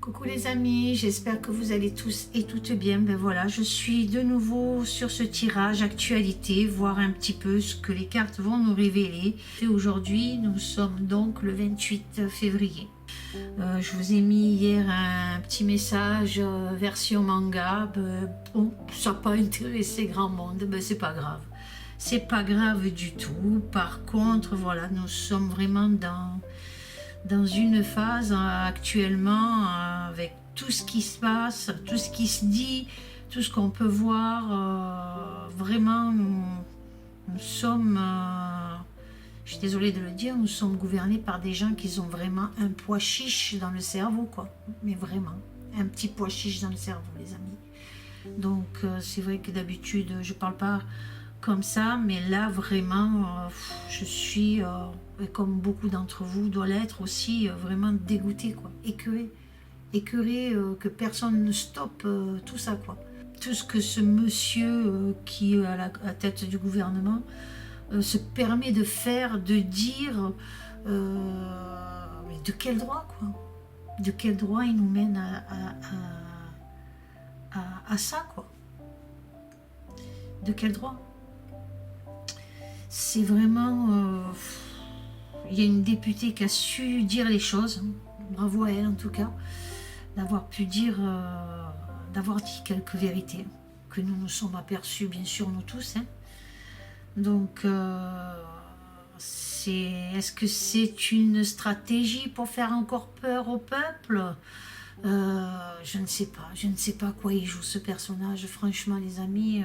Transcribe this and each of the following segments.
Coucou les amis, j'espère que vous allez tous et toutes bien. Ben voilà, je suis de nouveau sur ce tirage actualité, voir un petit peu ce que les cartes vont nous révéler. Et aujourd'hui, nous sommes donc le 28 février. Je vous ai mis hier un petit message version manga. Bon, ça n'a pas intéressé grand monde, ben c'est pas grave. C'est pas grave du tout. Par contre, voilà, nous sommes vraiment dans une phase actuellement avec tout ce qui se passe, tout ce qui se dit, tout ce qu'on peut voir. Vraiment, nous sommes, je suis désolée de le dire, nous sommes gouvernés par des gens qui ont vraiment un poids chiche dans le cerveau, quoi. Mais vraiment, un petit poids chiche dans le cerveau, les amis. Donc, c'est vrai que d'habitude, je parle pas comme ça, mais là, vraiment, je suis... comme beaucoup d'entre vous doivent l'être aussi, vraiment dégoûté, quoi, écœuré, que personne ne stoppe tout ça, quoi. Tout ce que ce monsieur qui est à la tête du gouvernement se permet de faire, de dire, mais de quel droit, quoi? De quel droit il nous mène à ça, quoi? De quel droit? C'est vraiment... il y a une députée qui a su dire les choses, bravo à elle en tout cas, d'avoir pu dire, d'avoir dit quelques vérités, que nous nous sommes aperçus, bien sûr, nous tous. Hein. Donc, est-ce que c'est une stratégie pour faire encore peur au peuple? Je ne sais pas, je ne sais pas quoi il joue ce personnage, franchement les amis,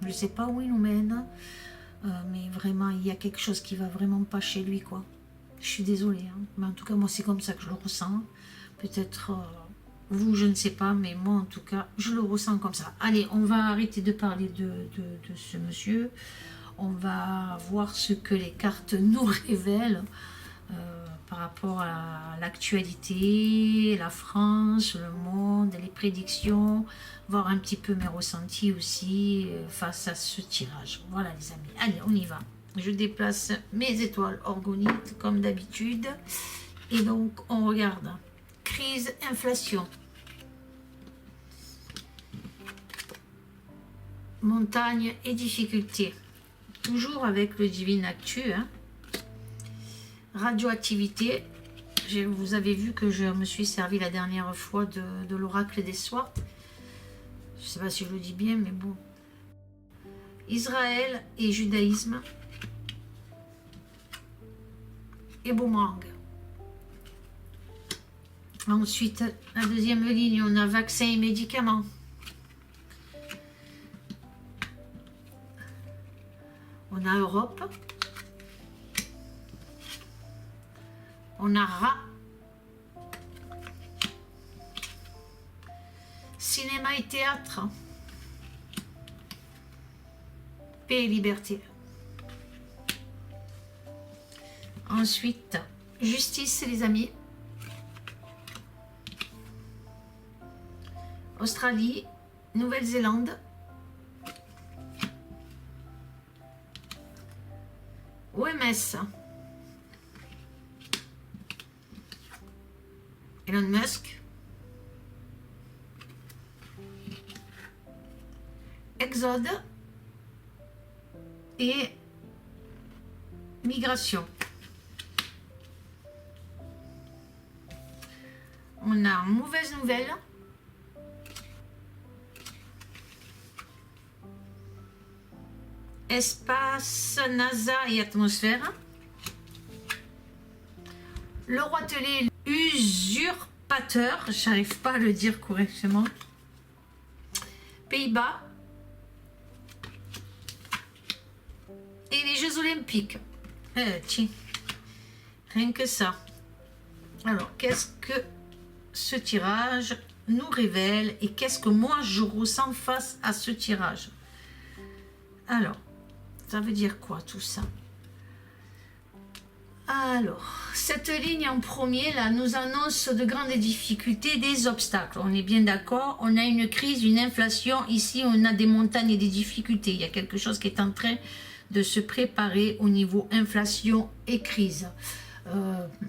je ne sais pas où il nous mène. Mais vraiment, il y a quelque chose qui va vraiment pas chez lui, quoi. Je suis désolée, hein. Mais en tout cas, moi, c'est comme ça que je le ressens. Peut-être vous, je ne sais pas, mais moi, en tout cas, je le ressens comme ça. Allez, on va arrêter de parler de ce monsieur. On va voir ce que les cartes nous révèlent par rapport à l'actualité, la France, le monde, les prédictions, voir un petit peu mes ressentis aussi face à ce tirage. Voilà les amis, allez on y va. Je déplace mes étoiles orgonites comme d'habitude. Et donc on regarde. Crise, inflation. Montagne et difficultés. Toujours avec le divin actu, hein. Radioactivité, vous avez vu que je me suis servi la dernière fois de l'oracle des soirs. Je ne sais pas si je le dis bien, mais bon. Israël et judaïsme. Et boomerang. Ensuite, la deuxième ligne, on a vaccins et médicaments. On a Europe. On a Ra. Cinéma et théâtre. Paix et liberté. Ensuite, justice les amis. Australie, Nouvelle-Zélande. OMS. Elon Musk. Exode. Et migration. On a mauvaise nouvelle. Espace, NASA et atmosphère. Le roitelet usurpateur, j'arrive pas à le dire correctement. Pays-Bas. Et les Jeux Olympiques. Tiens, rien que ça. Alors, qu'est-ce que ce tirage nous révèle et qu'est-ce que moi je ressens face à ce tirage? Alors, ça veut dire quoi tout ça? Alors, cette ligne en premier là nous annonce de grandes difficultés, des obstacles. On est bien d'accord, on a une crise, une inflation. Ici, on a des montagnes et des difficultés. Il y a quelque chose qui est en train de se préparer au niveau inflation et crise.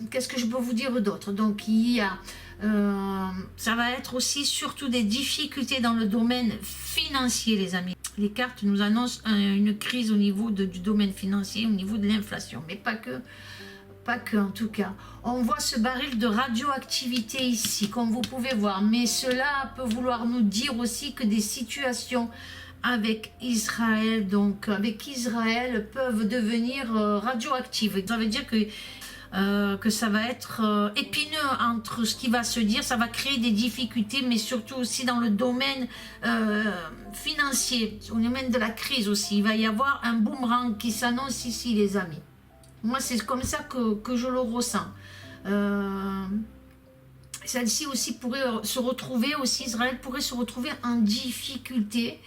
Qu'est-ce que je peux vous dire d'autre? Donc il y a Ça va être aussi surtout des difficultés dans le domaine financier, les amis. Les cartes nous annoncent une crise au niveau du domaine financier, au niveau de l'inflation, mais pas que. Pas que, en tout cas. On voit ce baril de radioactivité ici, comme vous pouvez voir. Mais cela peut vouloir nous dire aussi que des situations avec Israël, donc avec Israël, peuvent devenir radioactives. Ça veut dire que ça va être épineux entre ce qui va se dire. Ça va créer des difficultés, mais surtout aussi dans le domaine financier, au domaine de la crise aussi. Il va y avoir un boomerang qui s'annonce ici, les amis. Moi, c'est comme ça que je le ressens. Celle-ci aussi pourrait se retrouver, aussi Israël pourrait se retrouver en difficulté.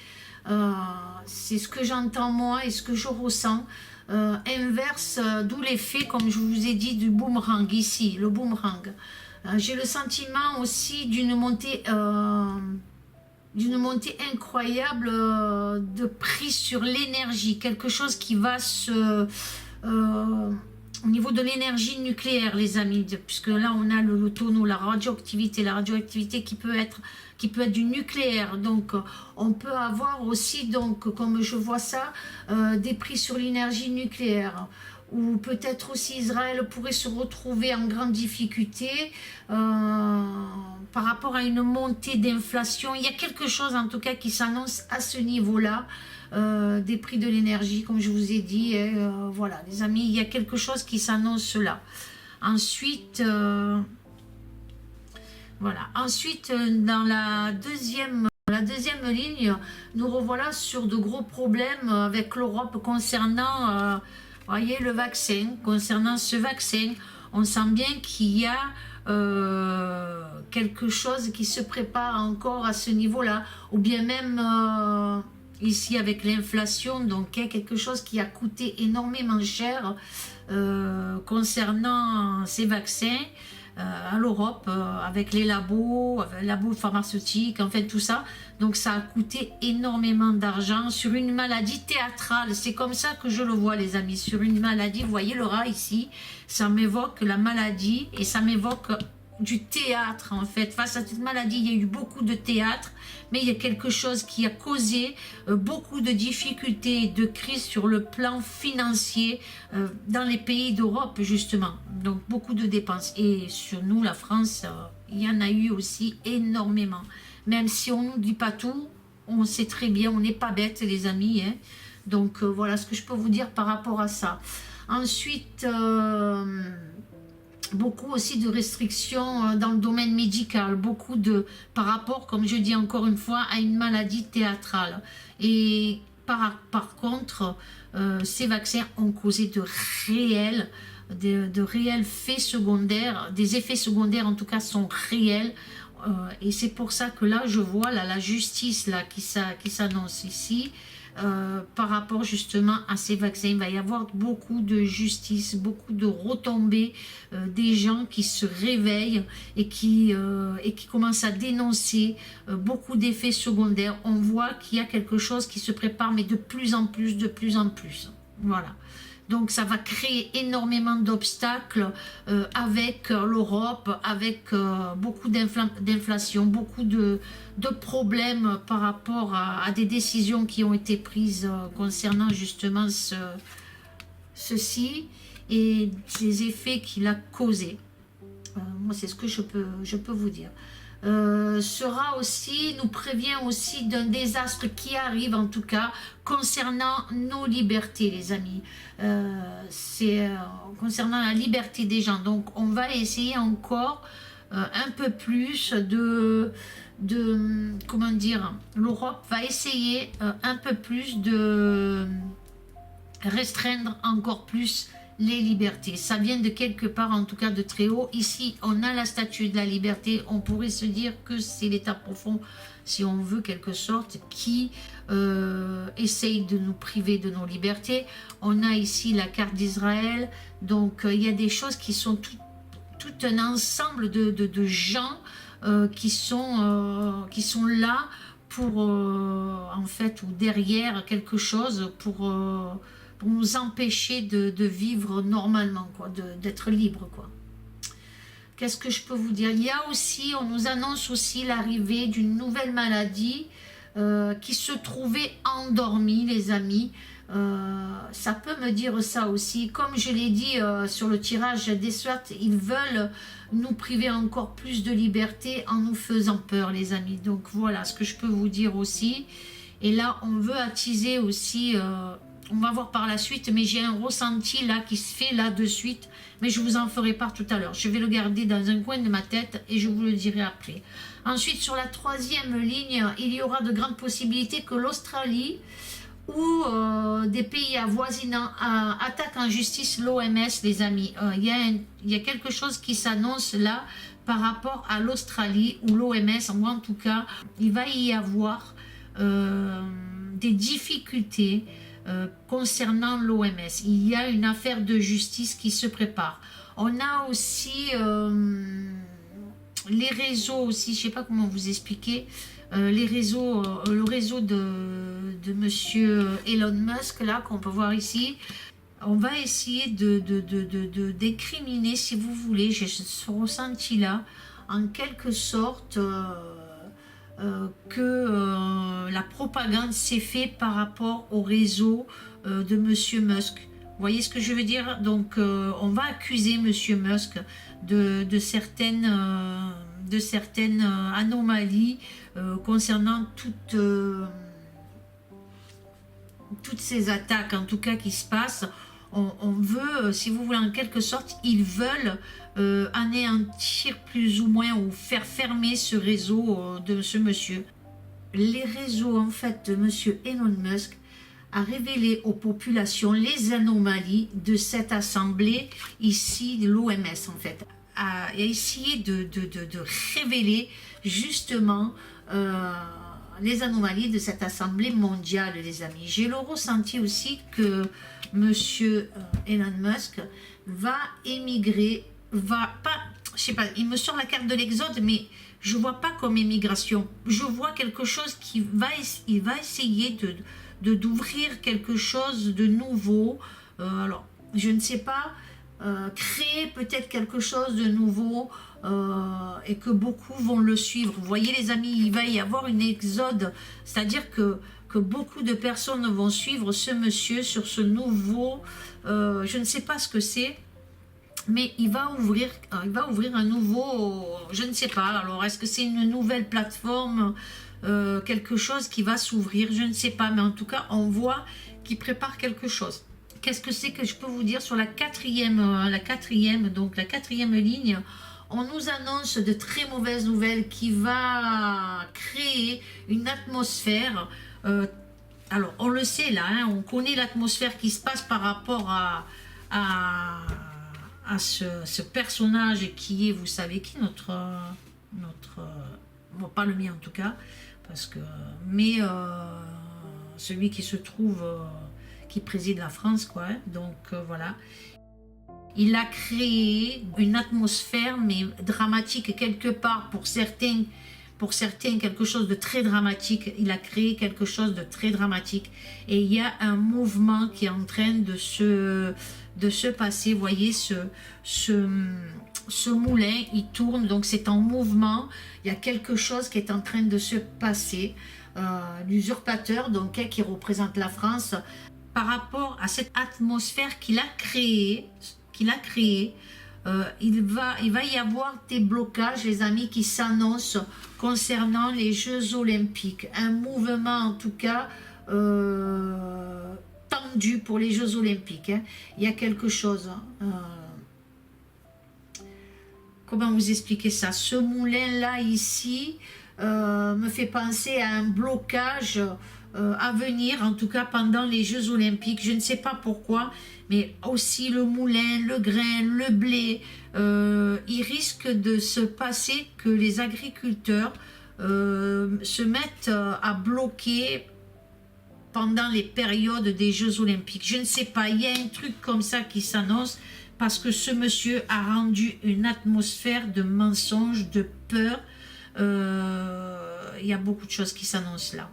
C'est ce que j'entends moi et ce que je ressens. Inverse, d'où l'effet, comme je vous ai dit, du boomerang ici, le boomerang. J'ai le sentiment aussi d'une montée incroyable de prix sur l'énergie. Quelque chose qui va se... au niveau de l'énergie nucléaire, les amis, puisque là on a le tonneau, la radioactivité qui peut être du nucléaire. Donc on peut avoir aussi, donc comme je vois ça, des prix sur l'énergie nucléaire, ou peut-être aussi Israël pourrait se retrouver en grande difficulté par rapport à une montée d'inflation. Il y a quelque chose en tout cas qui s'annonce à ce niveau-là. Des prix de l'énergie, comme je vous ai dit, voilà les amis, il y a quelque chose qui s'annonce là. Ensuite, voilà. Ensuite, dans la deuxième ligne, nous revoilà sur de gros problèmes avec l'Europe concernant, voyez, le vaccin. Concernant ce vaccin, on sent bien qu'il y a quelque chose qui se prépare encore à ce niveau-là, ou bien même ici avec l'inflation, donc il y a quelque chose qui a coûté énormément cher concernant ces vaccins à l'Europe, avec les labos pharmaceutiques, en fait tout ça. Donc ça a coûté énormément d'argent sur une maladie théâtrale. C'est comme ça que je le vois, les amis, sur une maladie. Vous voyez le rat ici, ça m'évoque la maladie et ça m'évoque du théâtre en fait. Face à cette maladie, il y a eu beaucoup de théâtre, mais il y a quelque chose qui a causé beaucoup de difficultés et de crises sur le plan financier dans les pays d'Europe justement. Donc beaucoup de dépenses. Et sur nous, la France, il y en a eu aussi énormément. Même si on ne nous dit pas tout, on sait très bien, on n'est pas bêtes les amis. Hein. Donc voilà ce que je peux vous dire par rapport à ça. Ensuite... beaucoup aussi de restrictions dans le domaine médical, beaucoup de, par rapport, comme je dis encore une fois, à une maladie théâtrale. Et par contre, ces vaccins ont causé de réels faits secondaires, des effets secondaires en tout cas sont réels. Et c'est pour ça que là, je vois là, la justice là, qui s'annonce ici. Par rapport justement à ces vaccins, il va y avoir beaucoup de justice, beaucoup de retombées, des gens qui se réveillent et qui commencent à dénoncer beaucoup d'effets secondaires. On voit qu'il y a quelque chose qui se prépare, mais de plus en plus, voilà. Donc ça va créer énormément d'obstacles avec l'Europe, avec beaucoup d'inflation, beaucoup de problèmes par rapport à des décisions qui ont été prises concernant justement ceci et les effets qu'il a causés. Moi c'est ce que je peux vous dire. Nous prévient aussi d'un désastre qui arrive en tout cas concernant nos libertés les amis, c'est concernant la liberté des gens. Donc on va essayer encore un peu plus de comment dire, l'Europe va essayer un peu plus de restreindre encore plus les libertés. Ça vient de quelque part, en tout cas de très haut. Ici, on a la statue de la liberté. On pourrait se dire que c'est l'état profond, si on veut, quelque sorte, qui essaye de nous priver de nos libertés. On a ici la carte d'Israël. Donc, il y a des choses qui sont tout un ensemble de gens qui sont là pour, en fait, ou derrière quelque chose pour nous empêcher de vivre normalement, quoi, d'être libre, quoi. Qu'est-ce que je peux vous dire? Il y a aussi, on nous annonce aussi l'arrivée d'une nouvelle maladie qui se trouvait endormie, les amis. Ça peut me dire ça aussi. Comme je l'ai dit sur le tirage des SWAT, ils veulent nous priver encore plus de liberté en nous faisant peur, les amis. Donc voilà ce que je peux vous dire aussi. Et là, on veut attiser aussi... on va voir par la suite, mais j'ai un ressenti là qui se fait là de suite, mais je vous en ferai part tout à l'heure. Je vais le garder dans un coin de ma tête et je vous le dirai après. Ensuite, sur la troisième ligne, il y aura de grandes possibilités que l'Australie ou des pays avoisinants attaquent en justice l'OMS, les amis. Il y a quelque chose qui s'annonce là par rapport à l'Australie ou l'OMS, moi en tout cas, il va y avoir des difficultés concernant l'OMS. Il y a une affaire de justice qui se prépare. On a aussi les réseaux aussi, je ne sais pas comment vous expliquer, les réseaux, le réseau de monsieur Elon Musk là qu'on peut voir ici. On va essayer de décriminer, si vous voulez, j'ai ce ressenti là, en quelque sorte que la propagande s'est faite par rapport au réseau de monsieur Musk. Vous voyez ce que je veux dire? Donc on va accuser monsieur Musk de certaines anomalies concernant toutes ces attaques en tout cas qui se passent. On veut, si vous voulez, en quelque sorte, ils veulent anéantir plus ou moins ou faire fermer ce réseau de ce monsieur. Les réseaux en fait de monsieur Elon Musk a révélé aux populations les anomalies de cette assemblée ici, de l'OMS en fait, a essayé de révéler justement les anomalies de cette assemblée mondiale, les amis. J'ai le ressenti aussi que monsieur Elon Musk va émigrer, va pas, je sais pas, il me sort la carte de l'exode, mais je vois pas comme émigration. Je vois quelque chose qui va, il va essayer d'ouvrir quelque chose de nouveau. Alors, je ne sais pas, créer peut-être quelque chose de nouveau et que beaucoup vont le suivre. Vous voyez les amis, il va y avoir une exode, c'est-à-dire que beaucoup de personnes vont suivre ce monsieur sur ce nouveau, je ne sais pas ce que c'est, mais il va ouvrir un nouveau, je ne sais pas, alors est-ce que c'est une nouvelle plateforme, quelque chose qui va s'ouvrir, je ne sais pas, mais en tout cas on voit qu'il prépare quelque chose. Qu'est-ce que c'est que je peux vous dire sur la quatrième ligne? On nous annonce de très mauvaises nouvelles qui va créer une atmosphère. Alors, on le sait là, hein, on connaît l'atmosphère qui se passe par rapport à ce personnage qui est, vous savez qui, notre bon, pas le mien en tout cas, parce que, mais celui qui se trouve, qui préside la France, quoi. Hein, donc voilà. Il a créé une atmosphère, mais dramatique quelque part pour certains quelque chose de très dramatique. Il a créé quelque chose de très dramatique. Et il y a un mouvement qui est en train de se passer. Vous voyez, ce moulin, il tourne, donc c'est en mouvement. Il y a quelque chose qui est en train de se passer. L'usurpateur, donc, qui représente la France, par rapport à cette atmosphère qu'il a créée, il va y avoir des blocages, les amis, qui s'annoncent concernant les Jeux Olympiques. Un mouvement, en tout cas, tendu pour les Jeux Olympiques. Hein. Il y a quelque chose. Comment vous expliquer ça? Ce moulin-là, ici, me fait penser à un blocage à venir, en tout cas pendant les Jeux Olympiques. Je ne sais pas pourquoi, mais aussi le moulin, le grain, le blé, il risque de se passer que les agriculteurs se mettent à bloquer pendant les périodes des Jeux Olympiques. Je ne sais pas, il y a un truc comme ça qui s'annonce parce que ce monsieur a rendu une atmosphère de mensonge, de peur. Il y a beaucoup de choses qui s'annoncent là.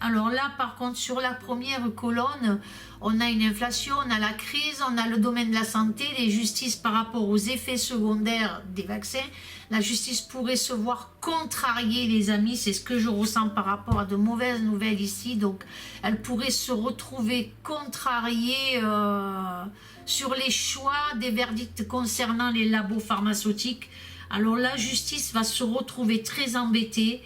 Alors là, par contre, sur la première colonne, on a une inflation, on a la crise, on a le domaine de la santé, les justices par rapport aux effets secondaires des vaccins. La justice pourrait se voir contrariée, les amis, c'est ce que je ressens par rapport à de mauvaises nouvelles ici. Donc, elle pourrait se retrouver contrariée sur les choix des verdicts concernant les labos pharmaceutiques. Alors, la justice va se retrouver très embêtée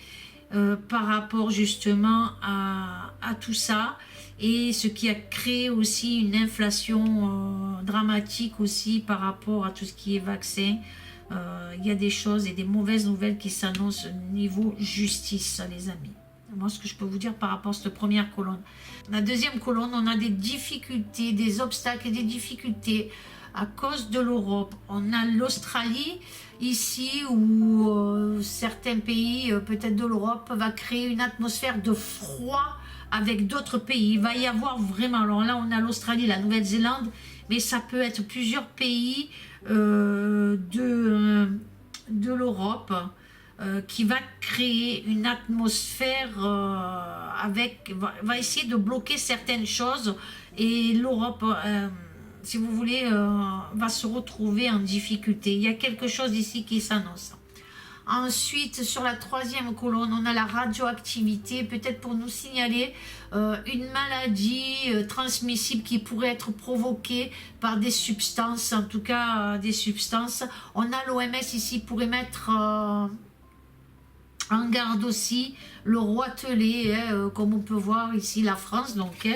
par rapport justement à tout ça. Et ce qui a créé aussi une inflation dramatique aussi par rapport à tout ce qui est vaccin. Il y a des choses et des mauvaises nouvelles qui s'annoncent au niveau justice, les amis. Moi, ce que je peux vous dire par rapport à cette première colonne. La deuxième colonne, on a des difficultés, des obstacles et des difficultés à cause de l'Europe. On a l'Australie ici où certains pays, peut-être de l'Europe, va créer une atmosphère de froid avec d'autres pays. Il va y avoir vraiment, alors là on a l'Australie, la Nouvelle-Zélande, mais ça peut être plusieurs pays de l'Europe qui va créer une atmosphère va essayer de bloquer certaines choses et l'Europe, si vous voulez, va se retrouver en difficulté. Il y a quelque chose ici qui s'annonce. Ensuite, sur la troisième colonne, on a la radioactivité, peut-être pour nous signaler une maladie transmissible qui pourrait être provoquée par des substances, en tout cas des substances. On a l'OMS ici pour mettre en garde aussi le roitelet, comme on peut voir ici la France, donc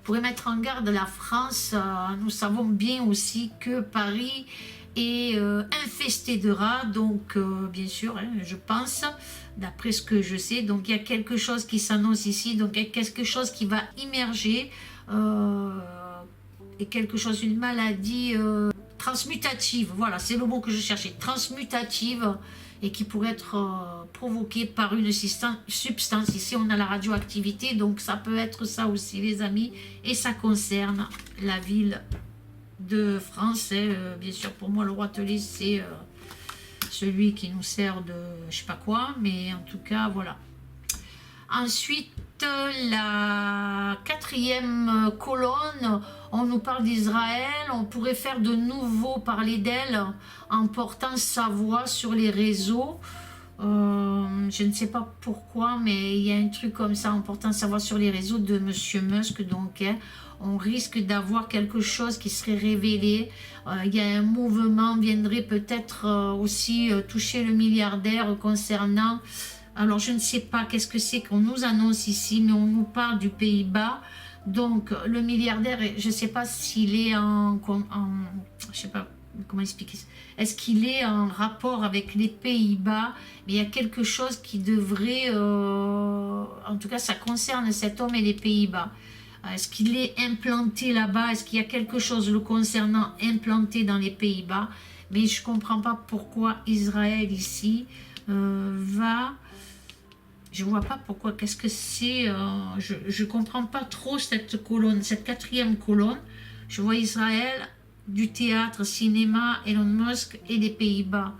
pour mettre en garde la France. Nous savons bien aussi que Paris est infesté de rats, donc bien sûr, je pense, d'après ce que je sais, donc il y a quelque chose qui s'annonce ici, donc il y a quelque chose qui va immerger, et quelque chose, une maladie transmutative, voilà, c'est le mot que je cherchais, transmutative, et qui pourrait être provoquée par une substance. Ici, on a la radioactivité, donc ça peut être ça aussi, les amis, et ça concerne la ville de France. Bien sûr, pour moi, le roitelet, c'est celui qui nous sert de je sais pas quoi, mais en tout cas, voilà. Ensuite, la quatrième colonne, on nous parle d'Israël. On pourrait faire de nouveau parler d'elle en portant sa voix sur les réseaux. Je ne sais pas pourquoi, mais il y a un truc comme ça en portant sa voix sur les réseaux de Monsieur Musk. Donc, on risque d'avoir quelque chose qui serait révélé. Il y a un mouvement, viendrait peut-être aussi toucher le milliardaire concernant... Alors, je ne sais pas qu'est-ce que c'est qu'on nous annonce ici, mais on nous parle du Pays-Bas. Donc, le milliardaire, je ne sais pas s'il est je sais pas comment expliquer ça. Est-ce qu'il est en rapport avec les Pays-Bas? Mais il y a quelque chose qui devrait... en tout cas, ça concerne cet homme et les Pays-Bas. Est-ce qu'il est implanté là-bas? Est-ce qu'il y a quelque chose le concernant implanté dans les Pays-Bas? Mais je ne comprends pas pourquoi Israël ici va... Je vois pas pourquoi, qu'est-ce que c'est, je comprends pas trop cette colonne, cette quatrième colonne. Je vois Israël, du théâtre, cinéma, Elon Musk et les Pays-Bas.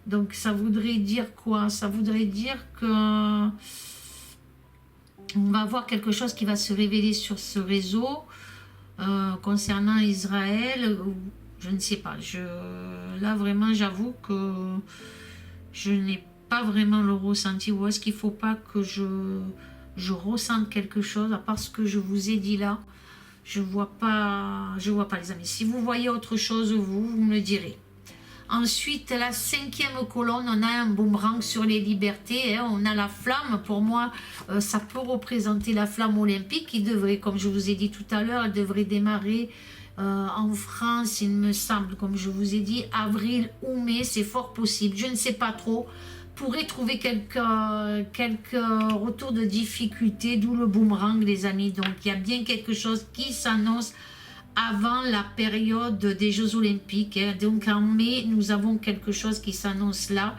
Donc ça voudrait dire quoi? Ça voudrait dire que on va avoir quelque chose qui va se révéler sur ce réseau concernant Israël. Je ne sais pas. Là vraiment, j'avoue que je n'ai pas vraiment le ressenti, ou est-ce qu'il ne faut pas que je ressente quelque chose, à part ce que je vous ai dit là. Je vois pas les amis. Si vous voyez autre chose, vous me le direz. Ensuite, la cinquième colonne, on a un boomerang sur les libertés, on a la flamme. Pour moi, ça peut représenter la flamme olympique qui devrait, comme je vous ai dit tout à l'heure, elle devrait démarrer en France, il me semble, comme je vous ai dit, avril ou mai, c'est fort possible. Je ne sais pas trop. Pourrait trouver quelques retours de difficulté, d'où le boomerang, les amis. Donc, il y a bien quelque chose qui s'annonce avant la période des Jeux Olympiques. Donc, en mai, nous avons quelque chose qui s'annonce là.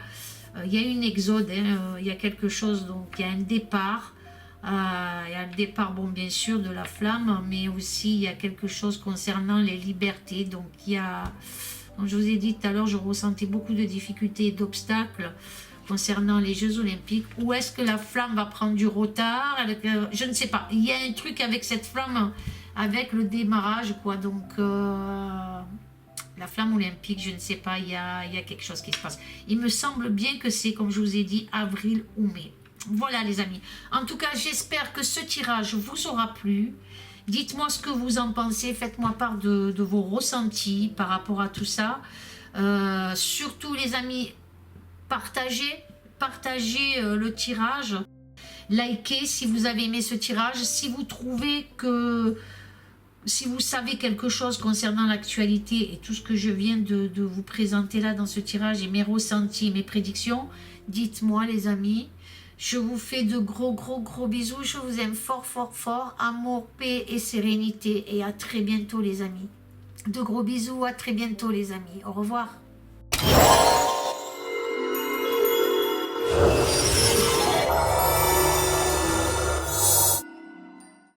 Il y a une exode, il y a quelque chose, donc il y a un départ. Il y a le départ, bon, bien sûr, de la flamme, mais aussi il y a quelque chose concernant les libertés. Donc, il y a, comme je vous ai dit tout à l'heure, je ressentais beaucoup de difficultés et d'obstacles concernant les Jeux Olympiques, ou est-ce que la flamme va prendre du retard? Je ne sais pas. Il y a un truc avec cette flamme, avec le démarrage, quoi. Donc, la flamme olympique, je ne sais pas, il y a quelque chose qui se passe. Il me semble bien que c'est, comme je vous ai dit, avril ou mai. Voilà les amis. En tout cas, j'espère que ce tirage vous aura plu. Dites-moi ce que vous en pensez. Faites-moi part de vos ressentis par rapport à tout ça. Surtout les amis, partagez le tirage. Likez si vous avez aimé ce tirage. Si vous trouvez que... Si vous savez quelque chose concernant l'actualité et tout ce que je viens de vous présenter là dans ce tirage et mes ressentis, mes prédictions, dites-moi les amis. Je vous fais de gros bisous. Je vous aime fort, fort, fort. Amour, paix et sérénité. Et à très bientôt les amis. De gros bisous, à très bientôt les amis. Au revoir.